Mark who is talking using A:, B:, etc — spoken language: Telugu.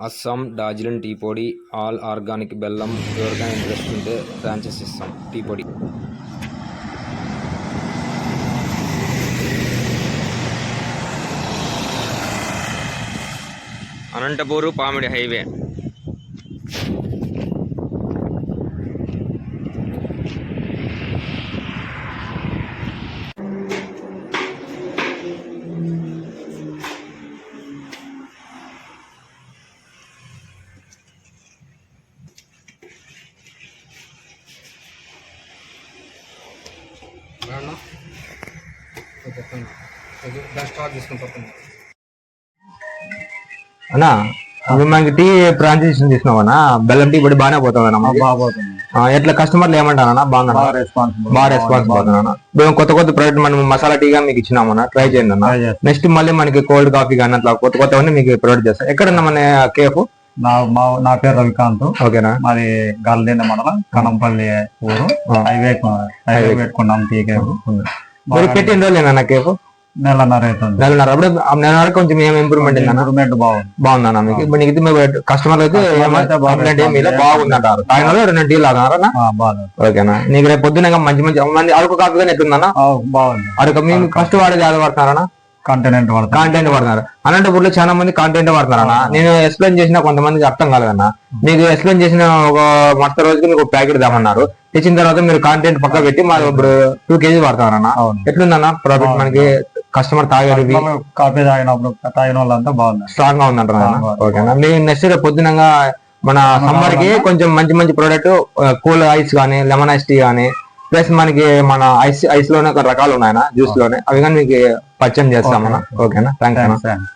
A: అస్సాం డార్జిలింగ్ టీ పొడి, ఆల్ ఆర్గానిక్ బెల్లం. ఎవరికైనా ఇంట్రెస్ట్ ఉంటే ఫ్రాంచైజ్ ఇస్తాం. టీ పొడి అనంతపూర్ పామిడి హైవే.
B: అన్నా మనకి టీ ఫ్రాంచైజీ తీసుకున్నావన్నా, బెల్లం టీ పొడి బాగానే పోతుందన్నా.
C: బాగా పోతుంది.
B: ఎట్లా కస్టమర్లు ఏమంటారన్నా? బాగా రెస్పాన్స్ పోతుందన్నా. మేము కొత్త ప్రోడక్ట్ మనం మసాలా టీగా మీకు ఇచ్చినామన్నా, ట్రై చేయండి అన్న. నెక్స్ట్ మళ్ళీ మనకి కోల్డ్ కాఫీ కానీ అట్లా కొత్తవన్నీ మీకు ప్రొవైడ్ చేస్తాం. ఎక్కడన్నా మన కేఫ్?
C: నా పేరు రవికాంత్.
B: ఓకేనా.
C: మాది గాలిదేన మండలం, కనంపల్లి ఊరు. హైవే పెట్టుకున్నాం టీ కేఫ్.
B: మీరు పెట్టి ఎన్ని రోజులేనా కేఫ్?
C: నెలన్నర.
B: అప్పుడు నెలన్నర కొంచెం ఏం ఇంప్రూవ్మెంట్ బాగుందన్నా మీకు? ఇప్పుడు నీకు కస్టమర్ అయితే బాగుందంటారు. తాగిన 2 టీలు అన్నారా? ఓకేనా. నీకు రేపు పొద్దున మంచి అరకు కాఫీ కానీ ఎట్లుందన్నా?
C: బాగుంది.
B: అరకు మీకు ఫస్ట్ వాడేది అది వాడుతున్నారా?
C: కాంటినెంట్
B: వాడుతున్నారు. అనంతపూర్లో చాలా మంది కాంటినెంట్ వాడుతున్నారన్నా. నేను ఎక్స్ప్లెయిన్ చేసిన కొంతమందికి అర్థం కాలేదన్నా. మీకు ఎక్స్ప్లెయిన్ చేసిన ఒక మరుసటి రోజుకి మీకు ప్యాకెట్ దామన్నారు. తెచ్చిన తర్వాత మీరు కాంటినెంట్ పక్క పెట్టి మాది ఇప్పుడు 2 kg వాడుతున్నారన్నా. ఎట్లుందన్నా ప్రాఫిట్ మనకి? కస్టమర్ తాగారు,
C: కాఫీ తాగిన వాళ్ళంతా బాగుంది,
B: స్ట్రాంగ్ గా ఉందంటారా? ఓకేనా. మీరు నెక్స్ట్ పొద్దునగా మన సమ్మర్ కి కొంచెం మంచి ప్రోడక్ట్, కూల్ ఐస్ కానీ, లెమన్ ఐస్ టీ కానీ, ప్లస్ మనకి మన ఐస్ లోనే రకాలు ఉన్నాయన్న, జ్యూస్ లోనే, అవి కానీ మీకు పరిచయం చేస్తామన్నా. ఓకేనా. థ్యాంక్స్.